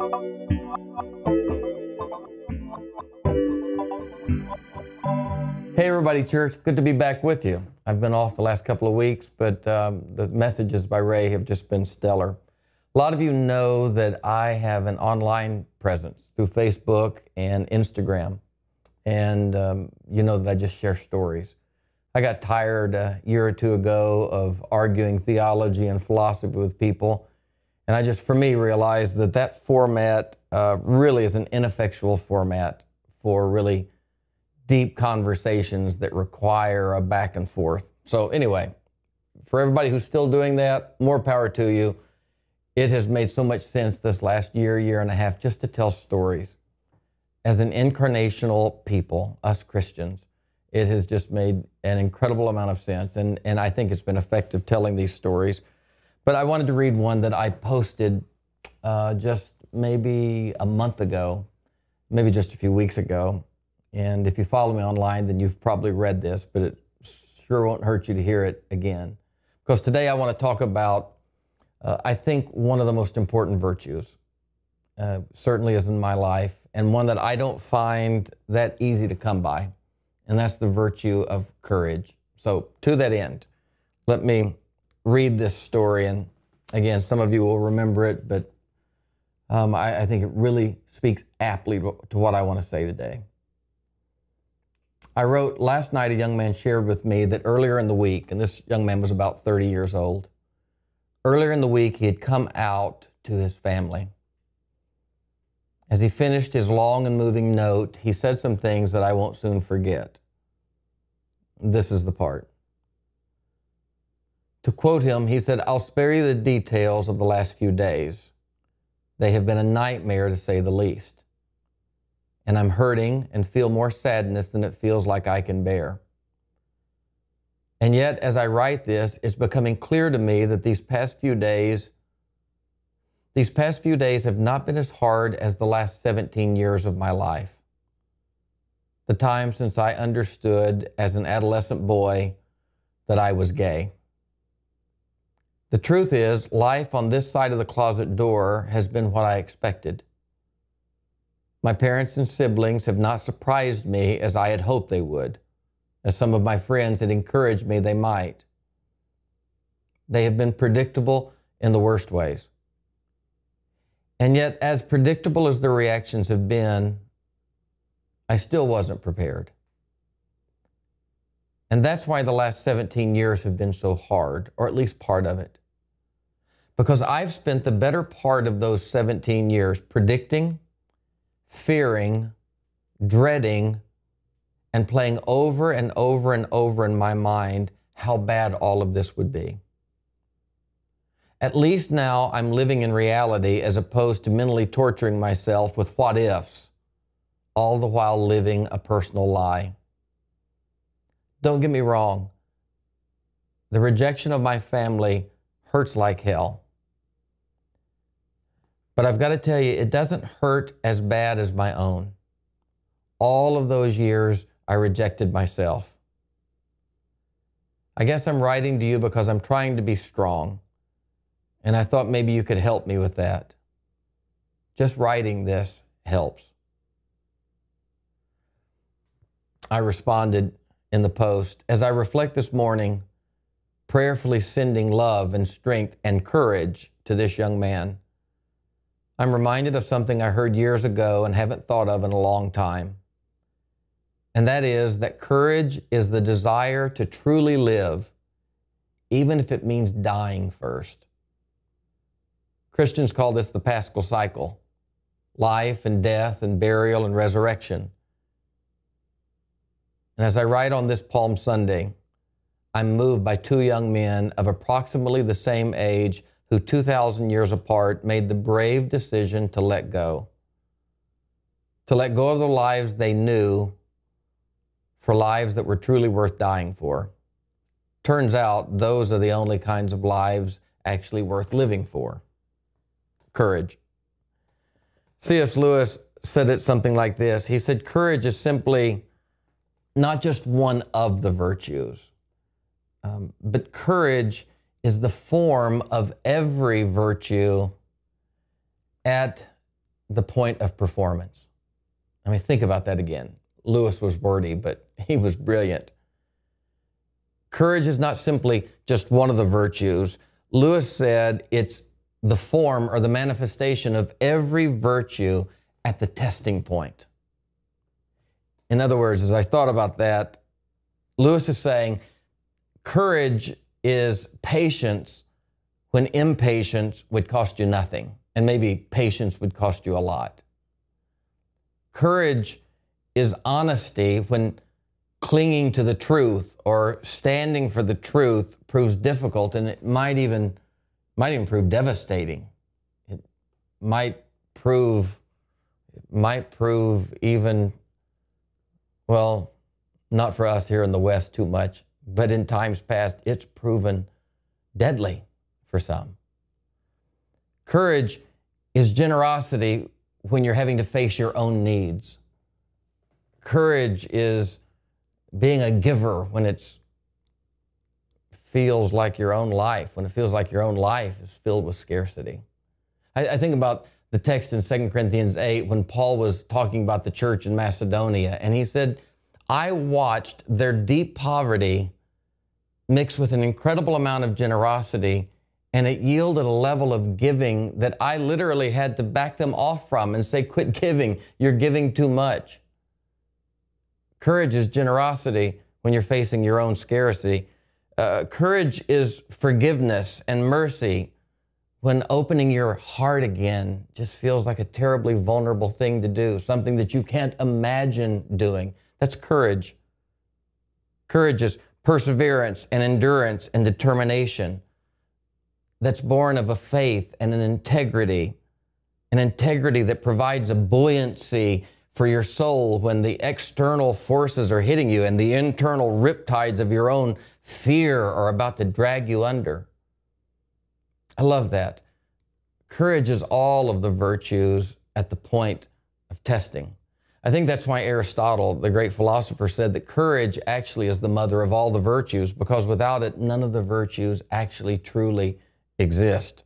Hey everybody, church, good to be back with you. I've been off the last couple of weeks, but the messages by Ray have just been stellar. A lot of you know that I have an online presence through Facebook and Instagram, and you know that I just share stories. I got tired a year or two ago of arguing theology and philosophy with people, and I just, for me, realized that that format really is an ineffectual format for really deep conversations that require a back and forth. So anyway, for everybody who's still doing that, more power to you. It has made so much sense this last year and a half just to tell stories. As an incarnational people, us Christians, it has just made an incredible amount of sense, and I think it's been effective telling these stories. But I wanted to read one that I posted just maybe a month ago, maybe just a few weeks ago. And if you follow me online, then you've probably read this, but it sure won't hurt you to hear it again. Because today I want to talk about, I think, one of the most important virtues, certainly is in my life, and one that I don't find that easy to come by, and that's the virtue of courage. So to that end, let me read this story, and again, some of you will remember it, but I think it really speaks aptly to what I want to say today. I wrote, last night a young man shared with me that earlier in the week, and this young man was about 30 years old, earlier in the week he had come out to his family. As he finished his long and moving note, he said some things that I won't soon forget. This is the part. To quote him, he said, "I'll spare you the details of the last few days. They have been a nightmare, to say the least. And I'm hurting and feel more sadness than it feels like I can bear. And yet, as I write this, it's becoming clear to me that these past few days have not been as hard as the last 17 years of my life. The time since I understood as an adolescent boy that I was gay. The truth is, life on this side of the closet door has been what I expected. My parents and siblings have not surprised me as I had hoped they would, as some of my friends had encouraged me they might. They have been predictable in the worst ways. And yet, as predictable as their reactions have been, I still wasn't prepared. And that's why the last 17 years have been so hard, or at least part of it. Because I've spent the better part of those 17 years predicting, fearing, dreading, and playing over and over and over in my mind how bad all of this would be. At least now I'm living in reality as opposed to mentally torturing myself with what ifs, all the while living a personal lie. Don't get me wrong. The rejection of my family hurts like hell. But I've got to tell you, it doesn't hurt as bad as my own. All of those years, I rejected myself. I guess I'm writing to you because I'm trying to be strong, and I thought maybe you could help me with that. Just writing this helps. I responded in the post, as I reflect this morning, prayerfully sending love and strength and courage to this young man. I'm reminded of something I heard years ago and haven't thought of in a long time. And that is that courage is the desire to truly live, even if it means dying first. Christians call this the Paschal cycle, life and death and burial and resurrection. And as I write on this Palm Sunday, I'm moved by two young men of approximately the same age who 2,000 years apart made the brave decision to let go. To let go of the lives they knew for lives that were truly worth dying for. Turns out those are the only kinds of lives actually worth living for. Courage. C.S. Lewis said it something like this. He said, courage is simply not just one of the virtues, but courage is the form of every virtue at the point of performance. I mean, think about that again. Lewis was wordy, but he was brilliant. Courage is not simply just one of the virtues. Lewis said it's the form or the manifestation of every virtue at the testing point. In other words, as I thought about that, Lewis is saying courage is patience when impatience would cost you nothing, and maybe patience would cost you a lot. Courage is honesty when clinging to the truth or standing for the truth proves difficult, and it might even prove devastating. It might prove even, well, not for us here in the West too much, but in times past, it's proven deadly for some. Courage is generosity when you're having to face your own needs. Courage is being a giver when it feels like your own life, when it feels like your own life is filled with scarcity. I think about the text in 2 Corinthians 8 when Paul was talking about the church in Macedonia, and he said, I watched their deep poverty mixed with an incredible amount of generosity, and it yielded a level of giving that I literally had to back them off from and say, quit giving, you're giving too much. Courage is generosity when you're facing your own scarcity. Courage is forgiveness and mercy when opening your heart again just feels like a terribly vulnerable thing to do, something that you can't imagine doing. That's courage. Courage is perseverance and endurance and determination that's born of a faith and an integrity that provides a buoyancy for your soul when the external forces are hitting you and the internal riptides of your own fear are about to drag you under. I love that. Courage is all of the virtues at the point of testing. I think that's why Aristotle, the great philosopher, said that courage actually is the mother of all the virtues, because without it, none of the virtues actually truly exist.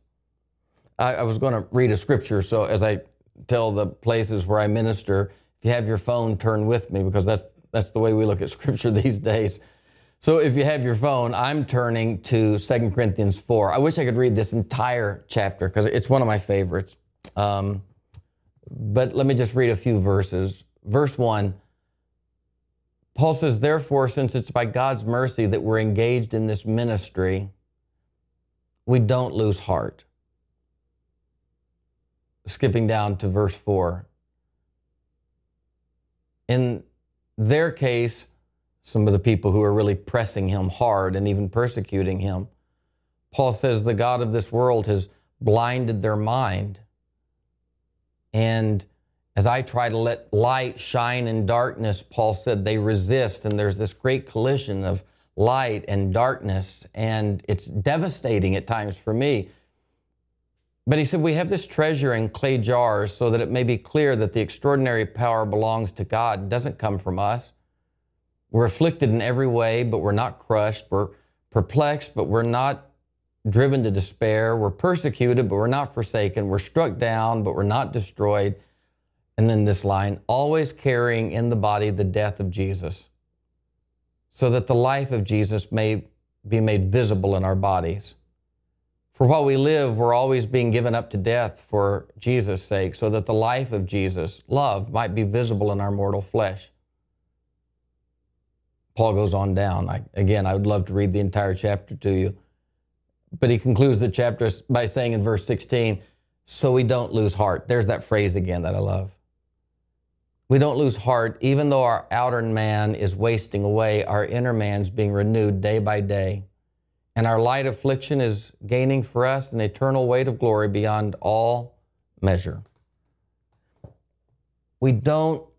I was going to read a scripture, so as I tell the places where I minister, if you have your phone, turn with me, because that's the way we look at scripture these days. So if you have your phone, I'm turning to 2 Corinthians 4. I wish I could read this entire chapter because it's one of my favorites. But let me just read a few verses. Verse 1, Paul says, therefore, since it's by God's mercy that we're engaged in this ministry, we don't lose heart. Skipping down to verse 4. In their case, some of the people who are really pressing him hard and even persecuting him, Paul says the God of this world has blinded their mind. And as I try to let light shine in darkness, Paul said they resist, and there's this great collision of light and darkness, and it's devastating at times for me. But he said, we have this treasure in clay jars so that it may be clear that the extraordinary power belongs to God and doesn't come from us. We're afflicted in every way, but we're not crushed. We're perplexed, but we're not driven to despair. We're persecuted, but we're not forsaken. We're struck down, but we're not destroyed. And then this line, always carrying in the body the death of Jesus, so that the life of Jesus may be made visible in our bodies. For while we live, we're always being given up to death for Jesus' sake, so that the life of Jesus, love, might be visible in our mortal flesh. Paul goes on down. I would love to read the entire chapter to you. But he concludes the chapter by saying in verse 16, so we don't lose heart. There's that phrase again that I love. We don't lose heart, even though our outer man is wasting away, our inner man's being renewed day by day. And our light affliction is gaining for us an eternal weight of glory beyond all measure. Paul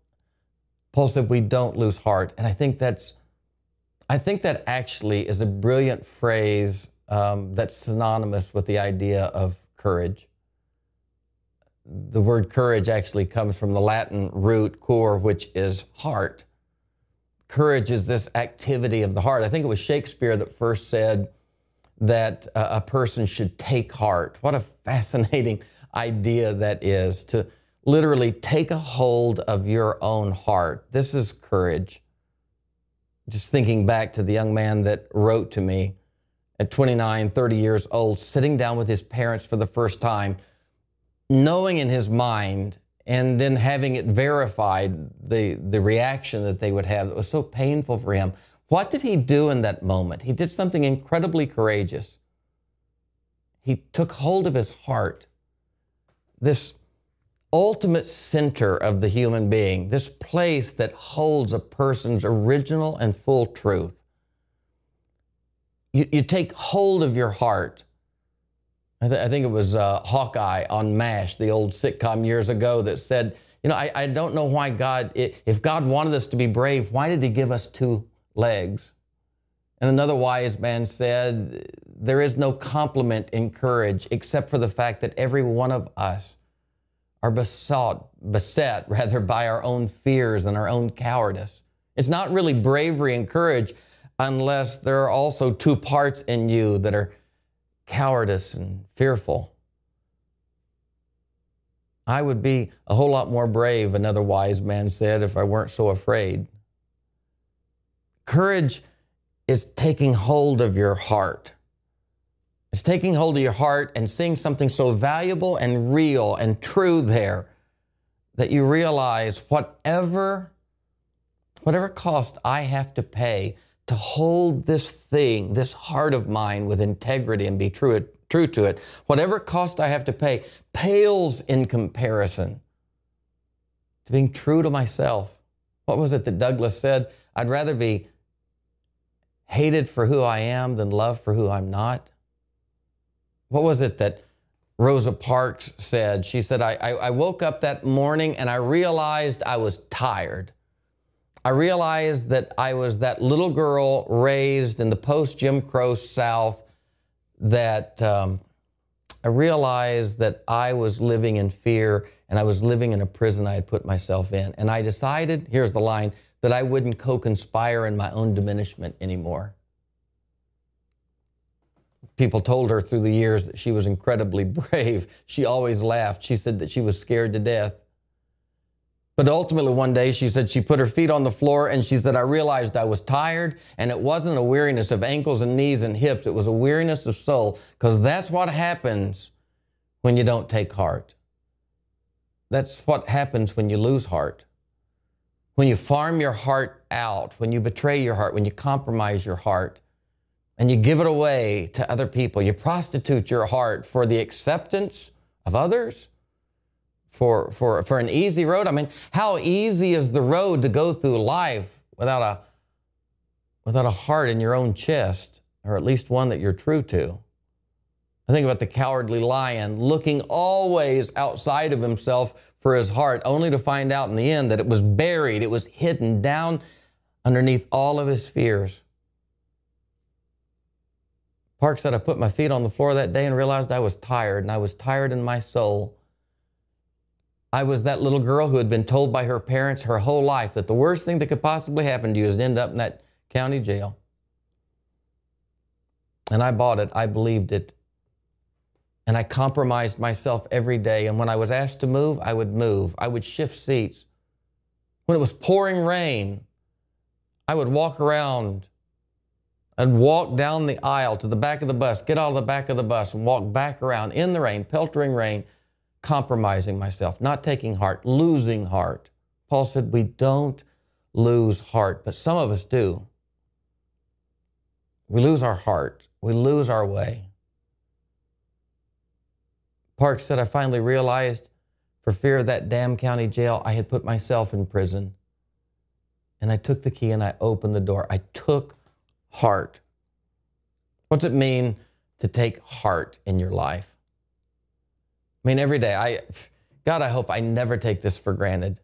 said, we don't lose heart. And I think that actually is a brilliant phrase that's synonymous with the idea of courage. The word courage actually comes from the Latin root cor, which is heart. Courage is this activity of the heart. I think it was Shakespeare that first said that a person should take heart. What a fascinating idea that is, to literally take a hold of your own heart. This is courage. Just thinking back to the young man that wrote to me at 29, 30 years old, sitting down with his parents for the first time, knowing in his mind and then having it verified, the reaction that they would have that was so painful for him. What did he do in that moment? He did something incredibly courageous. He took hold of his heart, this ultimate center of the human being, this place that holds a person's original and full truth. You take hold of your heart. I think it was Hawkeye on MASH, the old sitcom years ago, that said, you know, I don't know why God, if God wanted us to be brave, why did he give us two legs? And another wise man said, there is no compliment in courage except for the fact that every one of us are beset by our own fears and our own cowardice. It's not really bravery and courage unless there are also two parts in you that are cowardice and fearful. I would be a whole lot more brave, another wise man said, if I weren't so afraid. Courage is taking hold of your heart. It's taking hold of your heart and seeing something so valuable and real and true there that you realize whatever cost I have to pay to hold this thing, this heart of mine with integrity and be true to it, whatever cost I have to pay pales in comparison to being true to myself. What was it that Douglas said? I'd rather be hated for who I am than loved for who I'm not. What was it that Rosa Parks said? She said, I woke up that morning and I realized I was tired. I realized that I was that little girl raised in the post-Jim Crow South, that I realized that I was living in fear and I was living in a prison I had put myself in. And I decided, here's the line, that I wouldn't co-conspire in my own diminishment anymore. People told her through the years that she was incredibly brave. She always laughed. She said that she was scared to death. But ultimately one day she said she put her feet on the floor and she said, I realized I was tired, and it wasn't a weariness of ankles and knees and hips. It was a weariness of soul, because that's what happens when you don't take heart. That's what happens when you lose heart. When you farm your heart out, when you betray your heart, when you compromise your heart, and you give it away to other people, you prostitute your heart for the acceptance of others, for an easy road. I mean, how easy is the road to go through life without a heart in your own chest, or at least one that you're true to? I think about the cowardly lion looking always outside of himself for his heart, only to find out in the end that it was buried, it was hidden down underneath all of his fears. Park said, I put my feet on the floor that day and realized I was tired, and I was tired in my soul. I was that little girl who had been told by her parents her whole life that the worst thing that could possibly happen to you is to end up in that county jail. And I bought it. I believed it. And I compromised myself every day. And when I was asked to move, I would move. I would shift seats. When it was pouring rain, I would walk around and walk down the aisle to the back of the bus, get out of the back of the bus and walk back around in the rain, peltering rain, compromising myself, not taking heart, losing heart. Paul said, we don't lose heart, but some of us do. We lose our heart. We lose our way. Park said, I finally realized, for fear of that damn county jail, I had put myself in prison. And I took the key and I opened the door. I took heart. What's it mean to take heart in your life? I mean, every day, God, I hope I never take this for granted.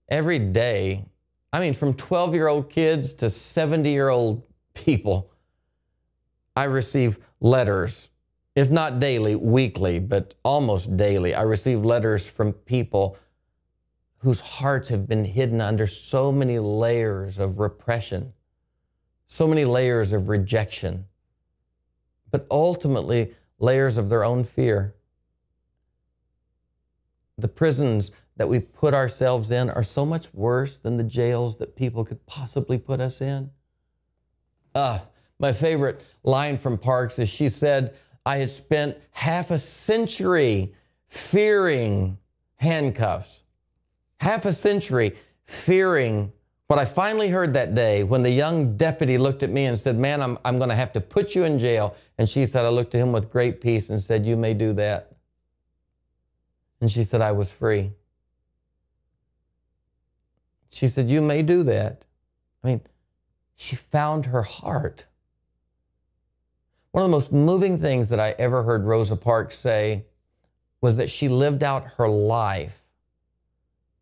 Every day, I mean, from 12-year-old kids to 70-year-old people, I receive letters, if not daily, weekly, but almost daily. I receive letters from people whose hearts have been hidden under so many layers of repression, so many layers of rejection, but ultimately layers of their own fear. the prisons that we put ourselves in are so much worse than the jails that people could possibly put us in. My favorite line from Parks is she said, I had spent half a century fearing handcuffs. Half a century fearing what I finally heard that day when the young deputy looked at me and said, man, I'm going to have to put you in jail. And she said, I looked at him with great peace and said, you may do that. And she said, I was free. She said, you may do that. I mean, she found her heart. One of the most moving things that I ever heard Rosa Parks say was that she lived out her life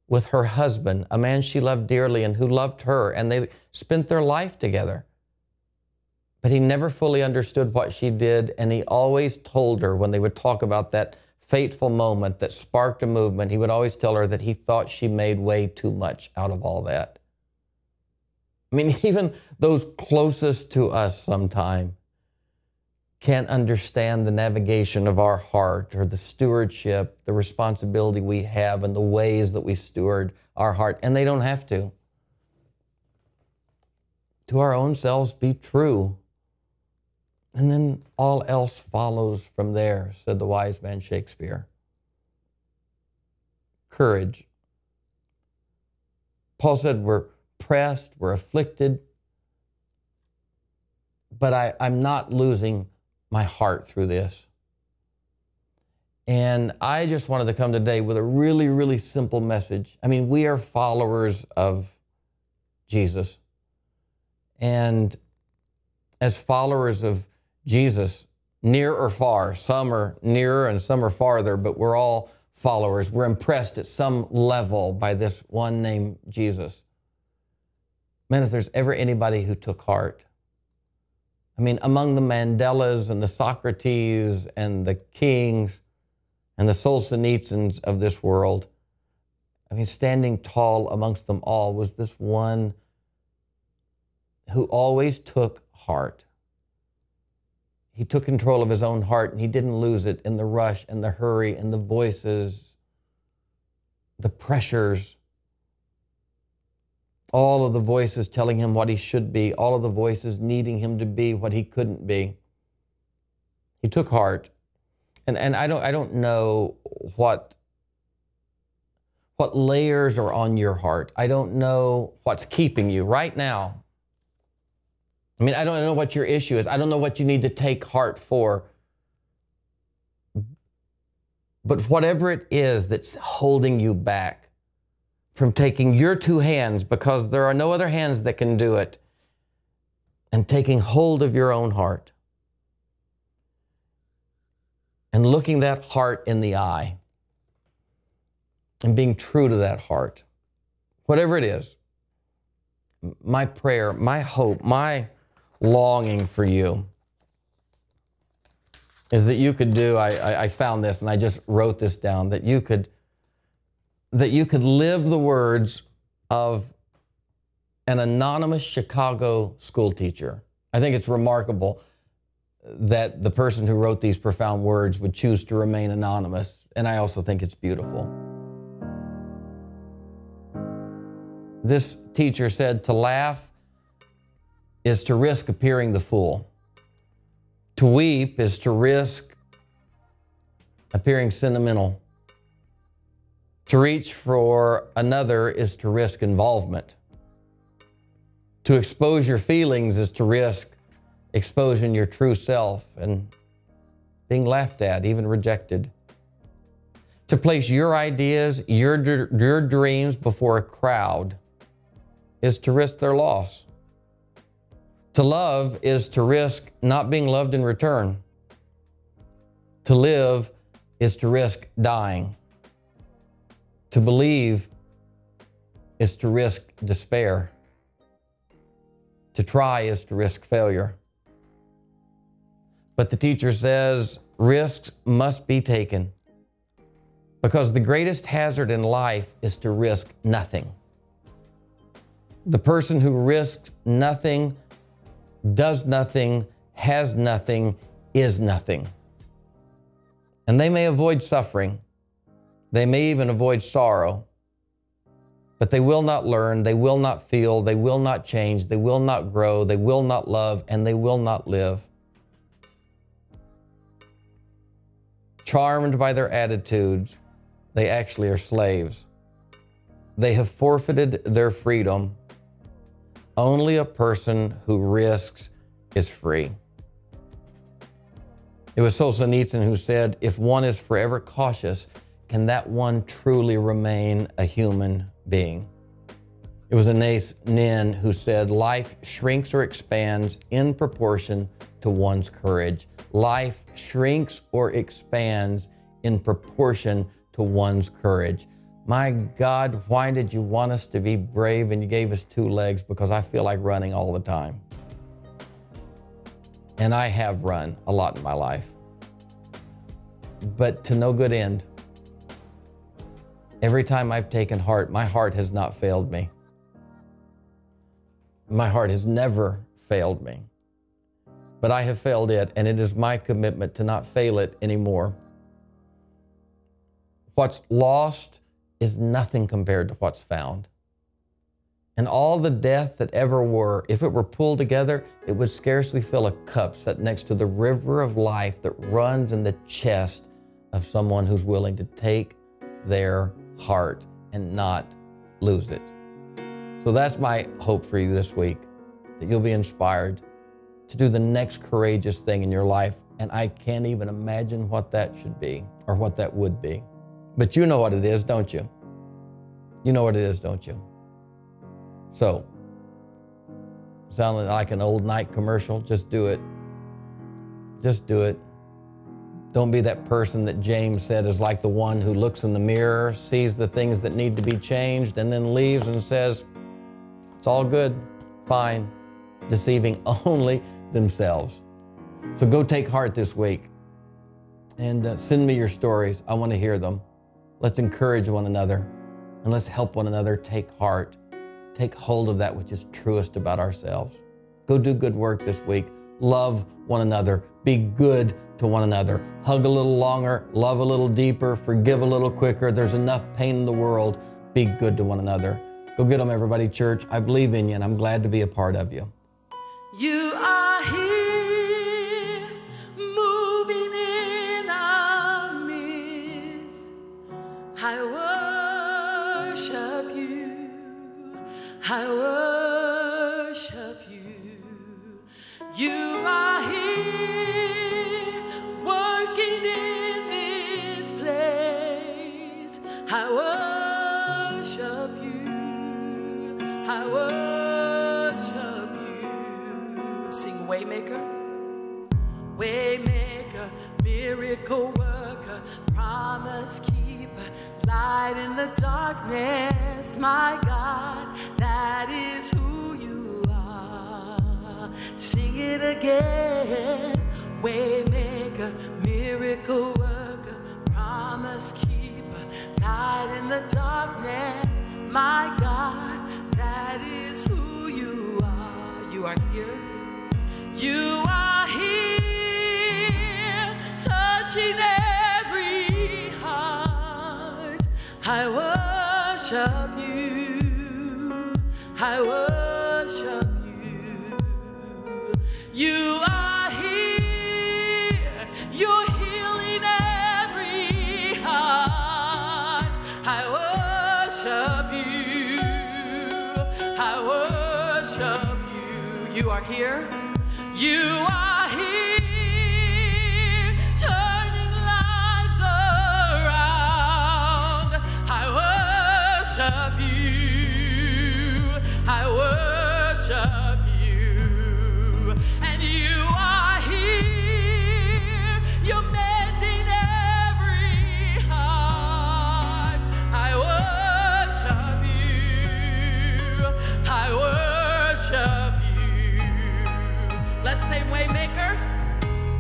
with her husband, a man she loved dearly and who loved her, and they spent their life together. But he never fully understood what she did, and he always told her when they would talk about that fateful moment that sparked a movement, he would always tell her that he thought she made way too much out of all that. I mean, even those closest to us sometimes can't understand the navigation of our heart or the stewardship, the responsibility we have and the ways that we steward our heart, and they don't have to. To our own selves be true, and then all else follows from there, said the wise man Shakespeare. Courage. Paul said we're pressed, we're afflicted, but I'm not losing my heart through this. And I just wanted to come today with a really, really simple message. I mean, we are followers of Jesus. And as followers of Jesus, near or far, some are nearer and some are farther, but we're all followers. We're impressed at some level by this one named Jesus. Man, if there's ever anybody who took heart, I mean, among the Mandelas and the Socrates and the Kings and the Solzhenitsyns of this world, I mean, standing tall amongst them all was this one who always took heart. He took control of his own heart, and he didn't lose it in the rush and the hurry and the voices, the pressures, all of the voices telling him what he should be, all of the voices needing him to be what he couldn't be. He took heart. And I don't know what layers are on your heart. I don't know what's keeping you right now. I mean, I don't know what your issue is. I don't know what you need to take heart for. But whatever it is that's holding you back from taking your two hands, because there are no other hands that can do it, and taking hold of your own heart and looking that heart in the eye and being true to that heart, whatever it is, my prayer, my hope, my longing for you is that you could do, I found this and I just wrote this down, that you could live the words of an anonymous Chicago school teacher. I think it's remarkable that the person who wrote these profound words would choose to remain anonymous, and I also think it's beautiful. This teacher said, to laugh is to risk appearing the fool. To weep is to risk appearing sentimental. To reach for another is to risk involvement. To expose your feelings is to risk exposing your true self and being laughed at, even rejected. To place your ideas, your dreams before a crowd is to risk their loss. To love is to risk not being loved in return. To live is to risk dying. To believe is to risk despair. To try is to risk failure. But the teacher says risks must be taken, because the greatest hazard in life is to risk nothing. The person who risks nothing, does nothing, has nothing, is nothing. And they may avoid suffering, They may even avoid sorrow, but they will not learn, they will not feel, they will not change, they will not grow, they will not love, and they will not live. Charmed by their attitudes, they actually are slaves. They have forfeited their freedom. Only a person who risks is free. It was Solzhenitsyn who said, if one is forever cautious, can that one truly remain a human being? It was Anais Nin who said, life shrinks or expands in proportion to one's courage. Life shrinks or expands in proportion to one's courage. My God, why did you want us to be brave and you gave us 2 legs? Because I feel like running all the time. And I have run a lot in my life, but to no good end. Every time I've taken heart, my heart has not failed me. My heart has never failed me, but I have failed it, and it is my commitment to not fail it anymore. What's lost is nothing compared to what's found. And all the death that ever were, if it were pulled together, it would scarcely fill a cup set next to the river of life that runs in the chest of someone who's willing to take their heart and not lose it. So that's my hope for you this week, that you'll be inspired to do the next courageous thing in your life. And I can't even imagine what that should be or what that would be. But you know what it is, don't you? You know what it is, don't you? So, sounding like an old Nike commercial, just do it. Just do it. Don't be that person that James said is like the one who looks in the mirror, sees the things that need to be changed, and then leaves and says, it's all good, fine, deceiving only themselves. So go take heart this week and send me your stories. I want to hear them. Let's encourage one another and let's help one another take heart. Take hold of that which is truest about ourselves. Go do good work this week. Love one another. Be good to one another. Hug a little longer. Love a little deeper. Forgive a little quicker. There's enough pain in the world. Be good to one another. Go get them, everybody, church. I believe in you, and I'm glad to be a part of you. You are here, moving in our midst. I worship you. I worship you. You are here, working in this place. I worship you. I worship you. Sing Waymaker. Waymaker, miracle worker, promise keeper, light in the darkness, my God, that is who you are. Sing it again. Waymaker, miracle worker, promise keeper, light in the darkness, my God, that is who you are. You are here. You are here, touching every heart. I worship you. I worship you. You are here. You're healing every heart. I worship you. I worship you. You are here. You are here, turning lives around. I worship you. I worship you. And you are here, you're mending every heart. I worship you. I worship you. Let's say Waymaker.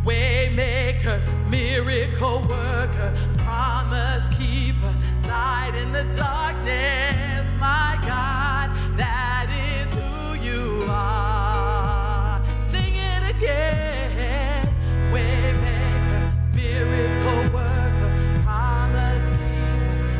Waymaker, miracle worker, promise keeper, light in the darkness, my God, that is who you are. Sing it again. Waymaker, miracle worker, promise keeper,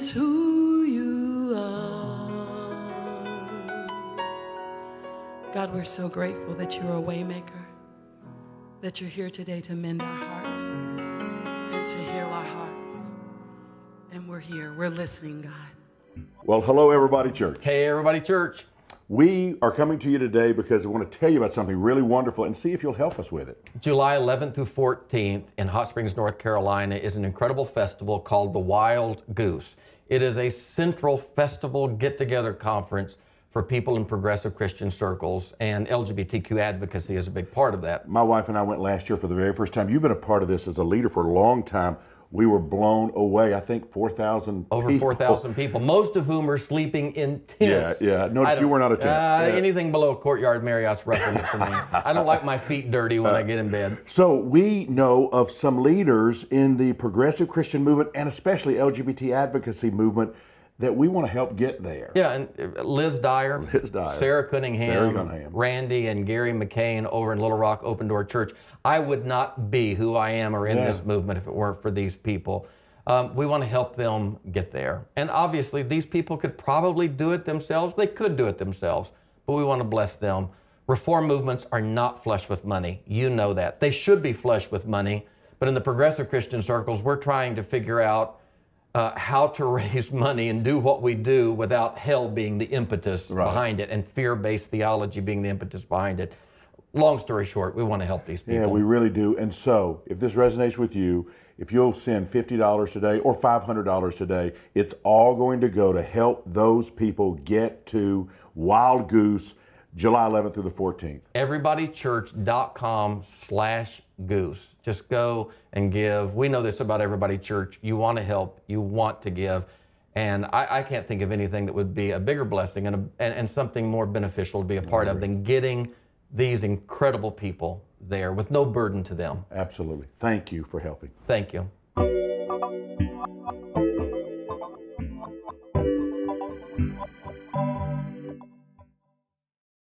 is who you are. God, we're so grateful that you're a way maker, that you're here today to mend our hearts and to heal our hearts. And we're here, we're listening, God. Well, hello, everybody, church. Hey, everybody, church. We are coming to you today because we want to tell you about something really wonderful and see if you'll help us with it. July 11th through 14th in Hot Springs, North Carolina is an incredible festival called the Wild Goose. It is a central festival get-together conference for people in progressive Christian circles, and LGBTQ advocacy is a big part of that. My wife and I went last year for the very first time. You've been a part of this as a leader for a long time. We were blown away. I think 4,000 Over 4,000 people, most of whom are sleeping in tents. Yeah. Notice you were not a tent. Anything below Courtyard Marriott's rough enough for me. I don't like my feet dirty when I get in bed. So we know of some leaders in the progressive Christian movement and especially LGBT advocacy movement that we want to help get there. Yeah, and Liz Dyer, Sarah Cunningham, Randy and Gary McCain over in Little Rock Open Door Church. I would not be who I am or in this movement if it weren't for these people. We want to help them get there. And obviously, these people could probably do it themselves. They could do it themselves, but we want to bless them. Reform movements are not flush with money. You know that. They should be flush with money, but in the progressive Christian circles, we're trying to figure out how to raise money and do what we do without hell being the impetus behind it and fear-based theology being the impetus behind it. Long story short, we want to help these people. Yeah, we really do. And so, if this resonates with you, if you'll send $50 today or $500 today, it's all going to go to help those people get to Wild Goose, July 11th through the 14th. Everybodychurch.com/goose. Just go and give. We know this about Everybody Church. You want to help. You want to give. And I can't think of anything that would be a bigger blessing and something more beneficial to be a part of than getting these incredible people there with no burden to them. Absolutely. Thank you for helping. Thank you.